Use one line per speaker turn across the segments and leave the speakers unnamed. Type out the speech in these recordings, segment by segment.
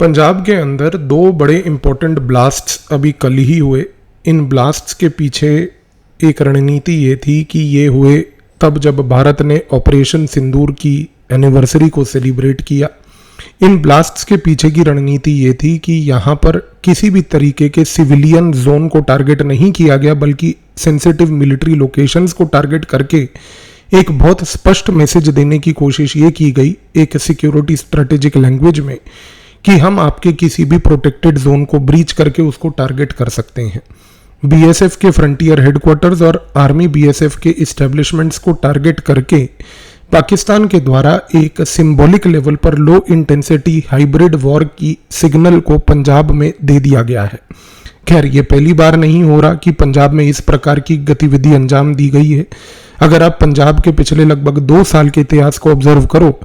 पंजाब के अंदर दो बड़े इम्पोर्टेंट ब्लास्ट्स अभी कल ही हुए। इन ब्लास्ट्स के पीछे एक रणनीति ये थी कि ये हुए तब जब भारत ने ऑपरेशन सिंदूर की एनिवर्सरी को सेलिब्रेट किया। इन ब्लास्ट्स के पीछे की रणनीति ये थी कि यहाँ पर किसी भी तरीके के सिविलियन जोन को टारगेट नहीं किया गया, बल्कि सेंसिटिव मिलिट्री लोकेशंस को टारगेट करके एक बहुत स्पष्ट मैसेज देने की कोशिश ये की गई एक सिक्योरिटी स्ट्रेटेजिक लैंग्वेज में कि हम आपके किसी भी प्रोटेक्टेड जोन को ब्रीच करके उसको टारगेट कर सकते हैं। बीएसएफ के फ्रंटियर हेडक्वार्टर्स और आर्मी बीएसएफ के इस्टेब्लिशमेंट्स को टारगेट करके पाकिस्तान के द्वारा एक सिंबॉलिक लेवल पर लो इंटेंसिटी हाइब्रिड वॉर की सिग्नल को पंजाब में दे दिया गया है। खैर, ये पहली बार नहीं हो रहा कि पंजाब में इस प्रकार की गतिविधि अंजाम दी गई है। अगर आप पंजाब के पिछले लगभग 2 साल के इतिहास को ऑब्जर्व करो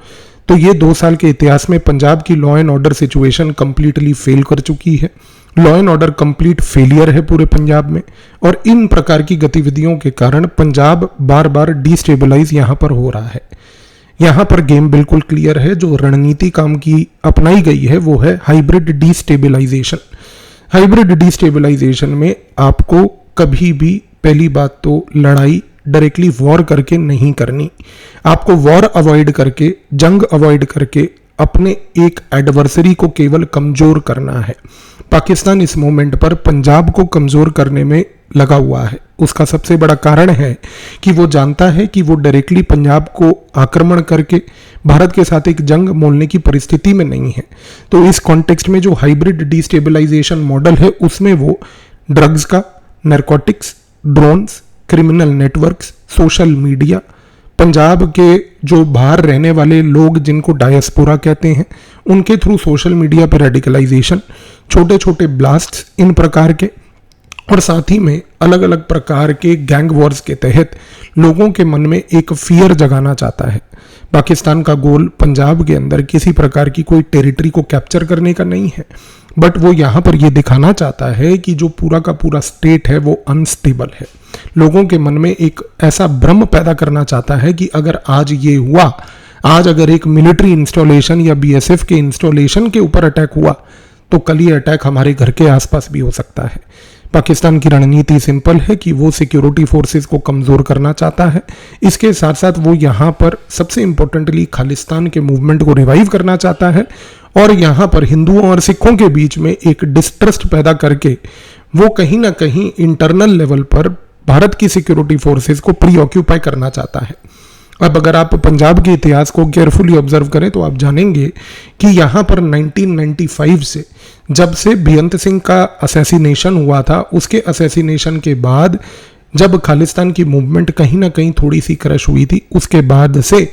तो ये 2 साल के इतिहास में पंजाब की law and order situation completely fail कर चुकी है। Law and order complete failure है पूरे पंजाब में, और इन प्रकार की गतिविधियों के कारण पंजाब बार बार डिस्टेबलाइज यहाँ पर हो रहा है। यहाँ पर गेम बिल्कुल क्लियर है। जो रणनीति काम की अपनाई गई है वो है हाइब्रिड डिस्टेबलाइजेशन। हाइब्रिड डिस्टेबलाइजेशन में आपको कभी भी पहली बात तो लड़ाई डायरेक्टली वॉर करके नहीं करनी। आपको वॉर अवॉइड करके, जंग अवॉइड करके अपने एक एडवर्सरी को केवल कमजोर करना है। पाकिस्तान इस मोमेंट पर पंजाब को कमजोर करने में लगा हुआ है। उसका सबसे बड़ा कारण है कि वो जानता है कि वो डायरेक्टली पंजाब को आक्रमण करके भारत के साथ एक जंग मोलने की परिस्थिति में नहीं है। तो इस कॉन्टेक्स्ट में जो हाइब्रिड डिस्टेबलाइजेशन मॉडल है उसमें वो ड्रग्स का, narcotics, drones, criminal networks, social media, Punjab के जो बाहर रहने वाले लोग जिनको डायस्पोरा कहते हैं उनके थ्रू सोशल मीडिया पर रेडिकलाइजेशन, छोटे छोटे ब्लास्ट्स इन प्रकार के, और साथ ही में अलग अलग प्रकार के गैंग वॉर्स के तहत लोगों के मन में एक फियर जगाना चाहता है। पाकिस्तान का गोल पंजाब के अंदर किसी प्रकार की कोई टेरिटरी को कैप्चर करने का नहीं है, बट वो यहाँ पर ये दिखाना चाहता है कि जो पूरा का पूरा स्टेट है वो अनस्टेबल है। लोगों के मन में एक ऐसा भ्रम पैदा करना चाहता है कि अगर आज ये हुआ, आज अगर एक मिलिट्री इंस्टॉलेशन या बीएसएफ के इंस्टॉलेशन के ऊपर अटैक हुआ तो कल ये अटैक हमारे घर के आसपास भी हो सकता है। पाकिस्तान की रणनीति सिंपल है कि वो सिक्योरिटी फोर्सेस को कमजोर करना चाहता है। इसके साथ साथ वो यहाँ पर सबसे इंपॉर्टेंटली खालिस्तान के मूवमेंट को रिवाइव करना चाहता है, और यहाँ पर हिंदुओं और सिखों के बीच में एक डिस्ट्रस्ट पैदा करके वो कहीं ना कहीं इंटरनल लेवल पर भारत की सिक्योरिटी फोर्सेस को प्री ऑक्यूपाई करना चाहता है। अब अगर आप पंजाब के इतिहास को केयरफुली ऑब्जर्व करें तो आप जानेंगे कि यहाँ पर 1995 से, जब से बेअंत सिंह का असैसिनेशन हुआ था, उसके असैसिनेशन के बाद जब खालिस्तान की मूवमेंट कहीं ना कहीं थोड़ी सी क्रश हुई थी, उसके बाद से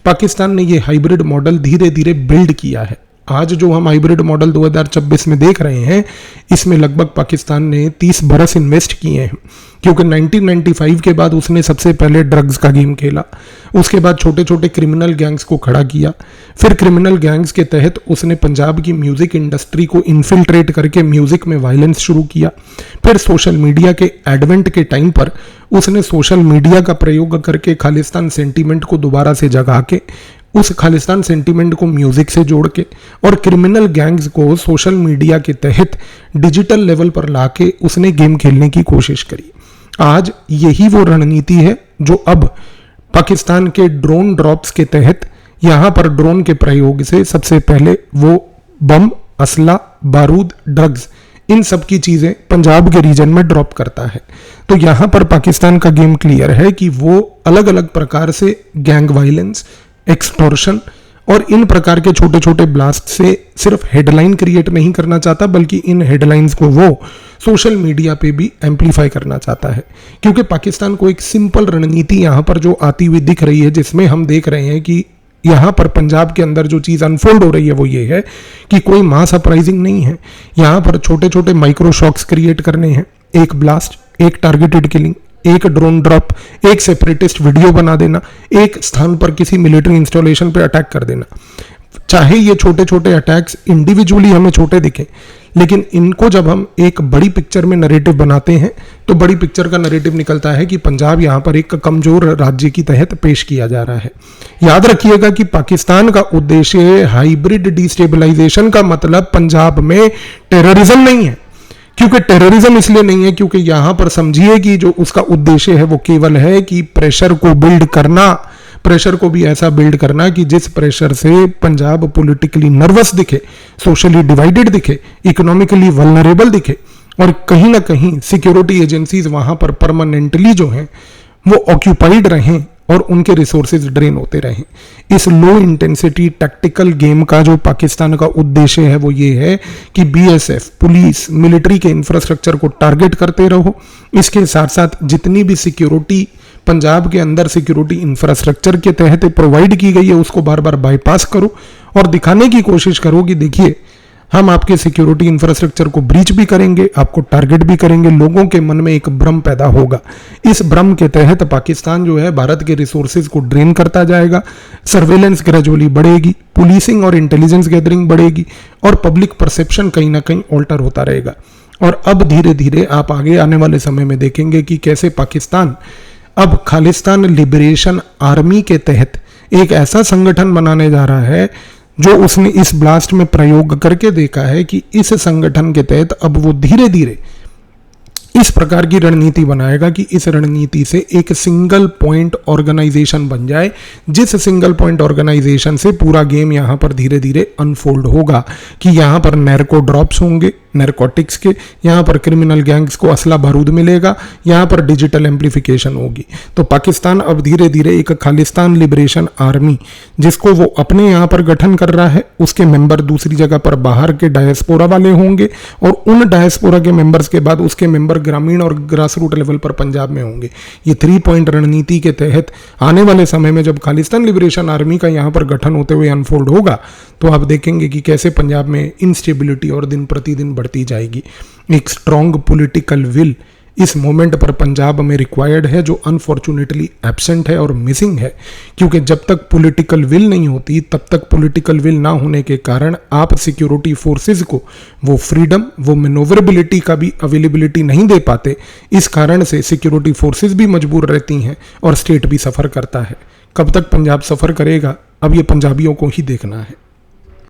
पाकिस्तान ने ये हाइब्रिड मॉडल धीरे धीरे बिल्ड किया है। आज जो हम हाइब्रिड मॉडल 2026 में देख रहे हैं, इसमें लगभग पाकिस्तान ने 30 बरस इन्वेस्ट किए हैं, क्योंकि 1995 के बाद उसने सबसे पहले ड्रग्स का गेम खेला, उसके बाद छोटे छोटे क्रिमिनल गैंग्स को खड़ा किया, फिर क्रिमिनल गैंग्स के तहत उसने पंजाब की म्यूजिक इंडस्ट्री को इन्फिल्ट्रेट करके म्यूजिक में वायलेंस शुरू किया, फिर सोशल मीडिया के एडवेंट के टाइम पर उसने सोशल मीडिया का प्रयोग करके खालिस्तान सेंटीमेंट को दोबारा से जगा के, उस खालिस्तान सेंटीमेंट को म्यूजिक से जोड़ के और क्रिमिनल गैंग्स को सोशल मीडिया के तहत डिजिटल लेवल पर लाके उसने गेम खेलने की कोशिश करी। आज यही वो रणनीति है जो अब पाकिस्तान के ड्रोन ड्रॉप्स के तहत, यहाँ पर ड्रोन के प्रयोग से सबसे पहले वो बम, असला, बारूद, ड्रग्स, इन सब की चीजें पंजाब के रीजन में ड्रॉप करता है। तो यहाँ पर पाकिस्तान का गेम क्लियर है कि वो अलग अलग प्रकार से गैंग वायलेंस, एक्सटॉर्शन और इन प्रकार के छोटे छोटे ब्लास्ट से सिर्फ हेडलाइन क्रिएट नहीं करना चाहता, बल्कि इन हेडलाइंस को वो सोशल मीडिया पे भी एम्पलीफाई करना चाहता है। क्योंकि पाकिस्तान को एक सिंपल रणनीति यहाँ पर जो आती हुई दिख रही है, जिसमें हम देख रहे हैं कि यहाँ पर पंजाब के अंदर जो चीज़ अनफोल्ड हो रही है वो ये है कि कोई मास अपराइजिंग नहीं है। यहाँ पर छोटे छोटे माइक्रो शॉक्स क्रिएट करने हैं, एक ब्लास्ट, एक टारगेटेड किलिंग, एक ड्रोन ड्रॉप, एक सेपरेटिस्ट वीडियो बना देना, एक स्थान पर किसी मिलिट्री इंस्टॉलेशन पर अटैक कर देना। चाहे ये छोटे छोटे अटैक्स इंडिविजुअली हमें छोटे दिखें, लेकिन इनको जब हम एक बड़ी पिक्चर में नरेटिव बनाते हैं तो बड़ी पिक्चर का नरेटिव निकलता है कि पंजाब यहाँ पर एक कमजोर राज्य की तहत पेश किया जा रहा है। याद रखिएगा कि पाकिस्तान का उद्देश्य हाइब्रिड डिस्टेबलाइजेशन का मतलब पंजाब में टेररिज्म नहीं है, क्योंकि टेररिज्म इसलिए नहीं है क्योंकि यहां पर समझिए कि जो उसका उद्देश्य है वो केवल है कि प्रेशर को बिल्ड करना, प्रेशर को भी ऐसा बिल्ड करना कि जिस प्रेशर से पंजाब पॉलिटिकली नर्वस दिखे, सोशली डिवाइडेड दिखे, इकोनॉमिकली वल्नरेबल दिखे और कहीं ना कहीं सिक्योरिटी एजेंसीज वहां पर परमानेंटली जो हैं वो ऑक्यूपाइड रहें और उनके रिसोर्सेज ड्रेन होते रहें। इस लो इंटेंसिटी टैक्टिकल गेम का जो पाकिस्तान का उद्देश्य है वो ये है कि बीएसएफ, पुलिस, मिलिट्री के इंफ्रास्ट्रक्चर को टारगेट करते रहो। इसके साथ साथ जितनी भी सिक्योरिटी पंजाब के अंदर सिक्योरिटी इंफ्रास्ट्रक्चर के तहत प्रोवाइड की गई है उसको बार बार बाईपास करो और दिखाने की कोशिश करो कि देखिए हम आपके सिक्योरिटी इंफ्रास्ट्रक्चर को ब्रीच भी करेंगे, आपको टारगेट भी करेंगे। लोगों के मन में एक भ्रम पैदा होगा। इस भ्रम के तहत पाकिस्तान जो है भारत के रिसोर्सेज को ड्रेन करता जाएगा, सर्वेलेंस ग्रेजुअली बढ़ेगी, पुलिसिंग और इंटेलिजेंस गैदरिंग बढ़ेगी और पब्लिक परसेप्शन कहीं ना कहीं ऑल्टर होता रहेगा। और अब धीरे धीरे आप आगे आने वाले समय में देखेंगे कि कैसे पाकिस्तान अब खालिस्तान लिबरेशन आर्मी के तहत एक ऐसा संगठन बनाने जा रहा है जो उसने इस ब्लास्ट में प्रयोग करके देखा है कि इस संगठन के तहत अब वो धीरे धीरे इस प्रकार की रणनीति बनाएगा कि इस रणनीति से एक सिंगल पॉइंट ऑर्गेनाइजेशन बन जाए, जिस सिंगल पॉइंट ऑर्गेनाइजेशन से पूरा गेम यहां पर धीरे धीरे अनफोल्ड होगा कि यहां पर नैर्को ड्रॉप्स होंगे, नैर्कोटिक्स के, यहाँ पर क्रिमिनल गैंग्स को असला बारूद मिलेगा, यहाँ पर डिजिटल एम्प्लीफिकेशन होगी। तो पाकिस्तान अब धीरे धीरे एक खालिस्तान लिबरेशन आर्मी जिसको वो अपने यहाँ पर गठन कर रहा है, उसके मेंबर दूसरी जगह पर बाहर के डायस्पोरा वाले होंगे और उन डायस्पोरा के मेंबर्स के बाद उसके मेंबर ग्रामीण और ग्रास रूट लेवल पर पंजाब में होंगे। ये 3 पॉइंट रणनीति के तहत आने वाले समय में जब खालिस्तान लिबरेशन आर्मी का यहाँ पर गठन होते हुए अनफोल्ड होगा तो आप देखेंगे कि कैसे पंजाब में इंस्टेबिलिटी और दिन प्रतिदिन बढ़ती जाएगी। एक स्ट्रॉन्ग पॉलिटिकल विल इस मोमेंट पर पंजाब में रिक्वायर्ड है, जो अनफॉर्चुनेटली एब्सेंट है और मिसिंग है, क्योंकि जब तक पॉलिटिकल विल नहीं होती तब तक पॉलिटिकल विल ना होने के कारण आप सिक्योरिटी फोर्सेस को वो फ्रीडम, वो मैनोवरेबिलिटी का भी अवेलेबिलिटी नहीं दे पाते। इस कारण से सिक्योरिटी फोर्सेस भी मजबूर रहती हैं और स्टेट भी सफ़र करता है। कब तक पंजाब सफ़र करेगा अब ये पंजाबियों को ही देखना है।